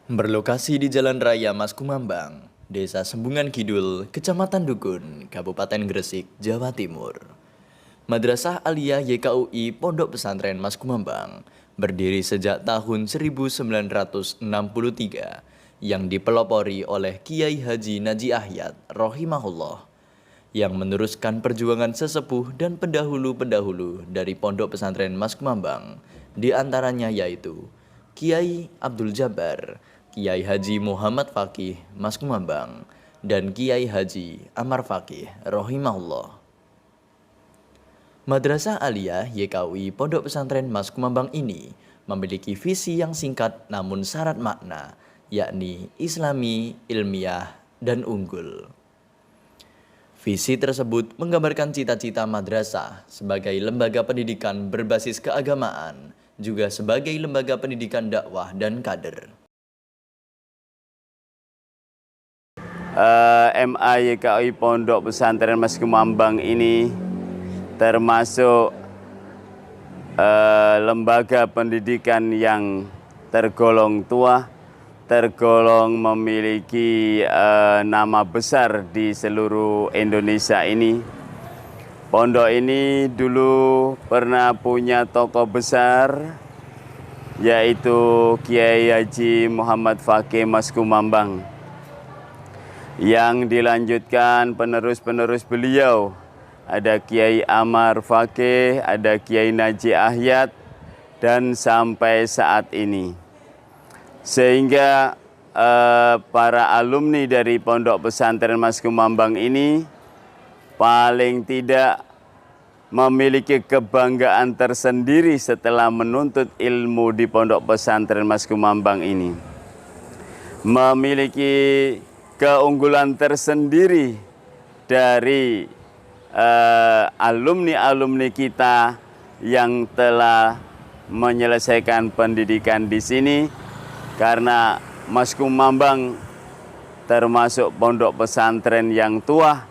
Berlokasi di Jalan Raya Mas Kumambang, Desa Sembungan Kidul, Kecamatan Dukun, Kabupaten Gresik, Jawa Timur. Madrasah Aliyah YKUI Pondok Pesantren Mas Kumambang berdiri sejak tahun 1963 yang dipelopori oleh Kiai Haji Naji Ahyad rahimahullah yang meneruskan perjuangan sesepuh dan pendahulu-pendahulu dari Pondok Pesantren Mas Kumambang, di antaranya yaitu Kiai Abdul Jabar, Kiai Haji Muhammad Fakih Mas Kumambang, dan Kiai Haji Amar Fakih rahimahullah. Madrasah Aliyah YKUI Pondok Pesantren Mas Kumambang ini memiliki visi yang singkat namun syarat makna, yakni Islami, ilmiah, dan unggul. Visi tersebut menggambarkan cita-cita madrasah sebagai lembaga pendidikan berbasis keagamaan, juga sebagai lembaga pendidikan dakwah dan kader. MAYKUI Pondok Pesantren Mas Kumambang ini termasuk lembaga pendidikan yang tergolong tua, tergolong memiliki nama besar di seluruh Indonesia ini. Pondok ini dulu pernah punya tokoh besar, yaitu Kiai Haji Muhammad Fakih Mas Kumambang, yang dilanjutkan penerus-penerus beliau. Ada Kiai Amar Fakih, ada Kiai Naji Ahyad, dan sampai saat ini. Sehingga para alumni dari Pondok Pesantren Mas Kumambang ini paling tidak memiliki kebanggaan tersendiri setelah menuntut ilmu di Pondok Pesantren Mas Kumambang ini. Memiliki keunggulan tersendiri dari alumni-alumni kita yang telah menyelesaikan pendidikan di sini, karena Mas Kumambang termasuk pondok pesantren yang tua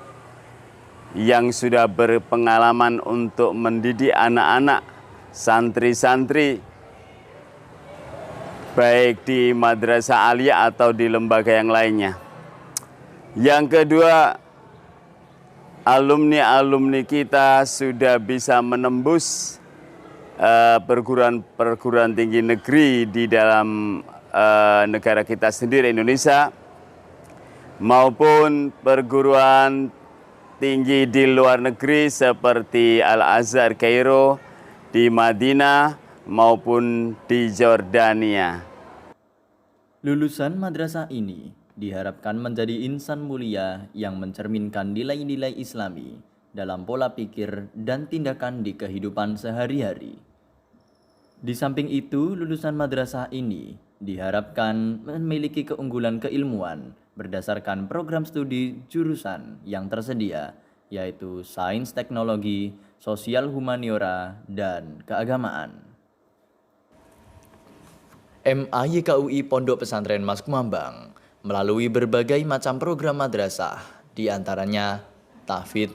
yang sudah berpengalaman untuk mendidik anak-anak, santri-santri, baik di Madrasah Aliyah atau di lembaga yang lainnya. Yang kedua, alumni-alumni kita sudah bisa menembus perguruan tinggi negeri di dalam negara kita sendiri, Indonesia, maupun perguruan tinggi di luar negeri seperti Al-Azhar Kairo, di Madinah, maupun di Jordania. Lulusan madrasah ini diharapkan menjadi insan mulia yang mencerminkan nilai-nilai Islami dalam pola pikir dan tindakan di kehidupan sehari-hari. Di samping itu, lulusan madrasah ini diharapkan memiliki keunggulan keilmuan berdasarkan program studi jurusan yang tersedia, yaitu sains teknologi, sosial humaniora, dan keagamaan. MAYKUI Pondok Pesantren Mas Kumambang melalui berbagai macam program madrasah, di antaranya tahfidz,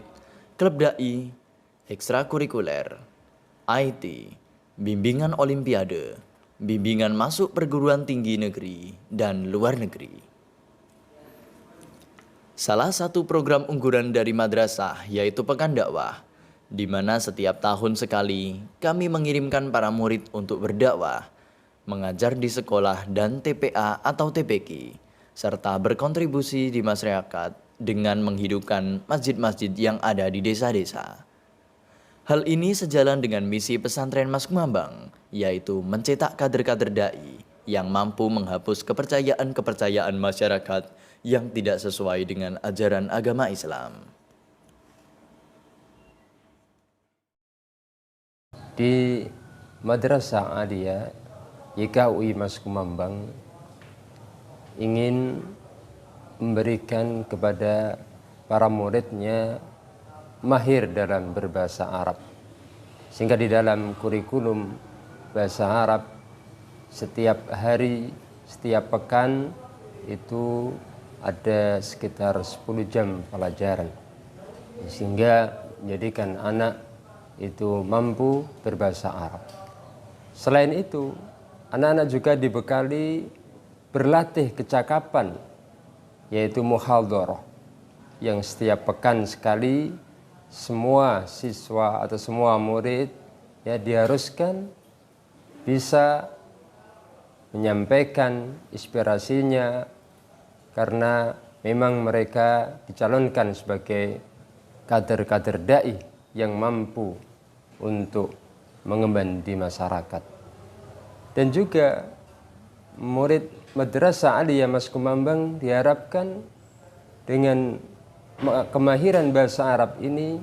klub dai, ekstrakurikuler, IT, bimbingan olimpiade, bimbingan masuk perguruan tinggi negeri dan luar negeri. Salah satu program unggulan dari madrasah yaitu Pekan Dakwah, di mana setiap tahun sekali kami mengirimkan para murid untuk berdakwah, mengajar di sekolah dan TPA atau TPQ, serta berkontribusi di masyarakat dengan menghidupkan masjid-masjid yang ada di desa-desa. Hal ini sejalan dengan misi pesantren Mas Kumambang, yaitu mencetak kader-kader dai yang mampu menghapus kepercayaan-kepercayaan masyarakat yang tidak sesuai dengan ajaran agama Islam. Di Madrasah Aliyah YKUI Mas Kumambang ingin memberikan kepada para muridnya mahir dalam berbahasa Arab, sehingga di dalam kurikulum bahasa Arab setiap hari, setiap pekan itu ada sekitar 10 jam pelajaran, sehingga menjadikan anak itu mampu berbahasa Arab. Selain itu, anak-anak juga dibekali berlatih kecakapan, yaitu muhadharah, yang setiap pekan sekali semua siswa atau semua murid ya diharuskan bisa menyampaikan inspirasinya, karena memang mereka dicalonkan sebagai kader-kader dai yang mampu untuk mengemban di masyarakat. Dan juga murid Madrasah Aliyah Mas Kumambang diharapkan dengan kemahiran bahasa Arab ini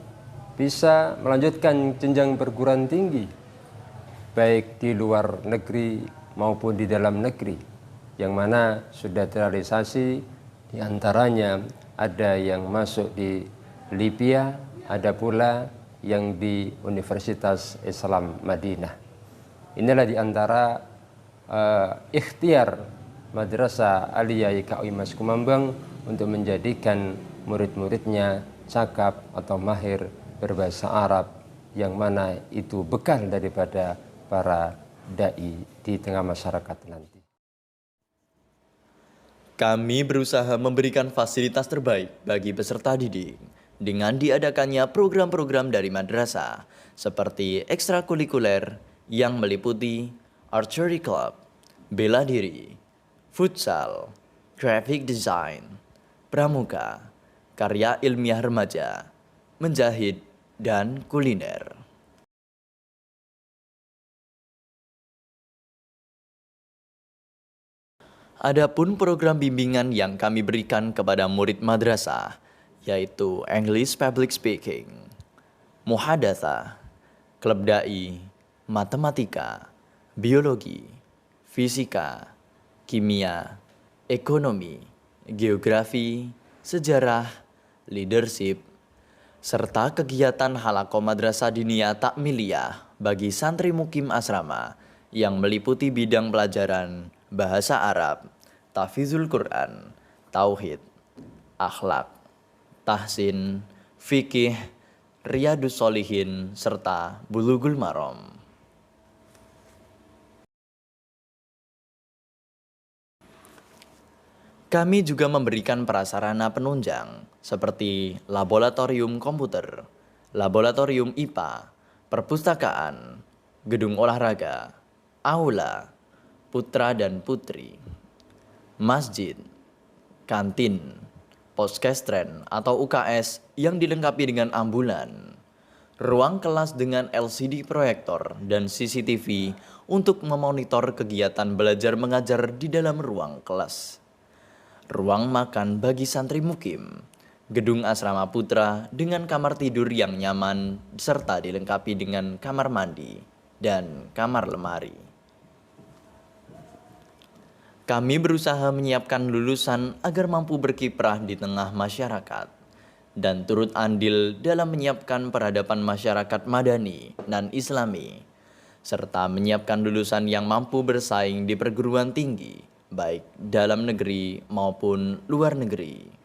bisa melanjutkan jenjang perguruan tinggi, baik di luar negeri maupun di dalam negeri, yang mana sudah terrealisasi. Di antaranya ada yang masuk di Libya, ada pula yang di Universitas Islam Madinah. Inilah di antara ikhtiar Madrasah Aliyah YKUI Mas Kumambang untuk menjadikan murid-muridnya cakap atau mahir berbahasa Arab, yang mana itu bekal daripada para dai di tengah masyarakat nanti. Kami berusaha memberikan fasilitas terbaik bagi peserta didik dengan diadakannya program-program dari madrasah seperti ekstrakurikuler yang meliputi archery club, bela diri, futsal, graphic design, pramuka, karya ilmiah remaja, menjahit, dan kuliner. Adapun program bimbingan yang kami berikan kepada murid madrasah, yaitu English Public Speaking, Muhadatsah, Klub Dai, Matematika, Biologi, Fisika, Kimia, Ekonomi, Geografi, Sejarah, Leadership, serta kegiatan halaqah madrasah diniyah takmiliyah bagi santri mukim asrama yang meliputi bidang pelajaran bahasa Arab, tahfizul Quran, tauhid, akhlak, tahsin, fikih, riyadus solihin, serta bulughul maram. Kami juga memberikan prasarana penunjang seperti laboratorium komputer, laboratorium IPA, perpustakaan, gedung olahraga, aula, putra dan putri, masjid, kantin, poskestren atau UKS yang dilengkapi dengan ambulan, ruang kelas dengan LCD proyektor dan CCTV untuk memonitor kegiatan belajar mengajar di dalam ruang kelas, ruang makan bagi santri mukim, gedung asrama putra dengan kamar tidur yang nyaman serta dilengkapi dengan kamar mandi dan kamar lemari. Kami berusaha menyiapkan lulusan agar mampu berkiprah di tengah masyarakat dan turut andil dalam menyiapkan peradaban masyarakat madani dan islami, serta menyiapkan lulusan yang mampu bersaing di perguruan tinggi, baik dalam negeri maupun luar negeri.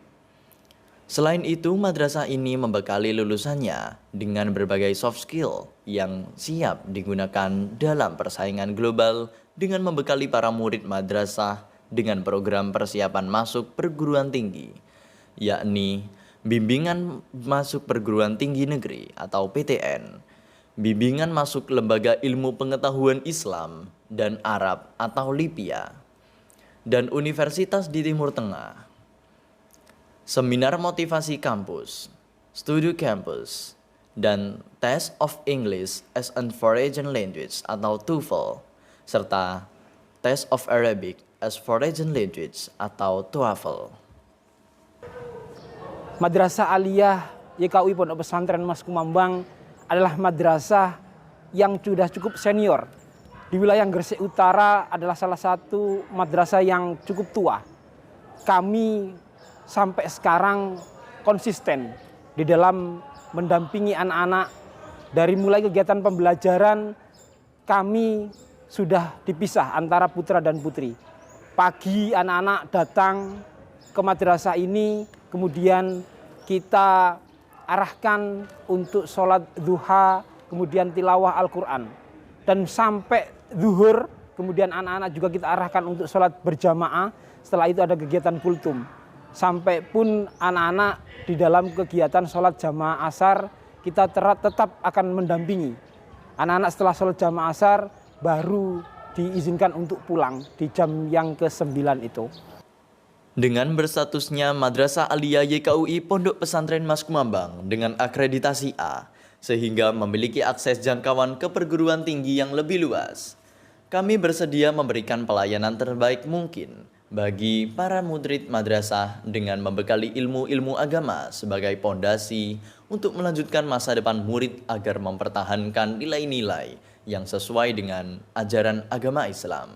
Selain itu, madrasah ini membekali lulusannya dengan berbagai soft skill yang siap digunakan dalam persaingan global dengan membekali para murid madrasah dengan program persiapan masuk perguruan tinggi, yakni bimbingan masuk perguruan tinggi negeri atau PTN, bimbingan masuk lembaga ilmu pengetahuan Islam dan Arab atau LIPIA, dan universitas di Timur Tengah, seminar motivasi kampus, studi kampus, dan Test of English as a Foreign Language atau TOEFL, serta Test of Arabic as Foreign Language atau TOEFL. Madrasah Aliyah YKUI Pondok Pesantren Mas Kumambang adalah madrasah yang sudah cukup senior. Di wilayah Gresik Utara adalah salah satu madrasah yang cukup tua. Kami sampai sekarang konsisten di dalam mendampingi anak-anak. Dari mulai kegiatan pembelajaran, kami sudah dipisah antara putra dan putri. Pagi anak-anak datang ke madrasah ini, kemudian kita arahkan untuk sholat duha, kemudian tilawah Al-Quran. Dan sampai zuhur kemudian anak-anak juga kita arahkan untuk sholat berjamaah, setelah itu ada kegiatan kultum. Sampai pun anak-anak di dalam kegiatan sholat jamaah asar, kita tetap akan mendampingi. Anak-anak setelah sholat jamaah asar baru diizinkan untuk pulang di jam yang ke-9 itu. Dengan berstatusnya Madrasah Aliyah YKUI Pondok Pesantren Mas Kumambang dengan akreditasi A, sehingga memiliki akses jangkauan ke perguruan tinggi yang lebih luas. Kami bersedia memberikan pelayanan terbaik mungkin bagi para murid madrasah dengan membekali ilmu-ilmu agama sebagai pondasi untuk melanjutkan masa depan murid agar mempertahankan nilai-nilai yang sesuai dengan ajaran agama Islam.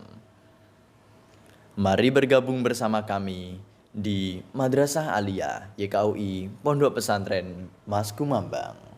Mari bergabung bersama kami di Madrasah Aliyah YKUI Pondok Pesantren Mas Kumambang.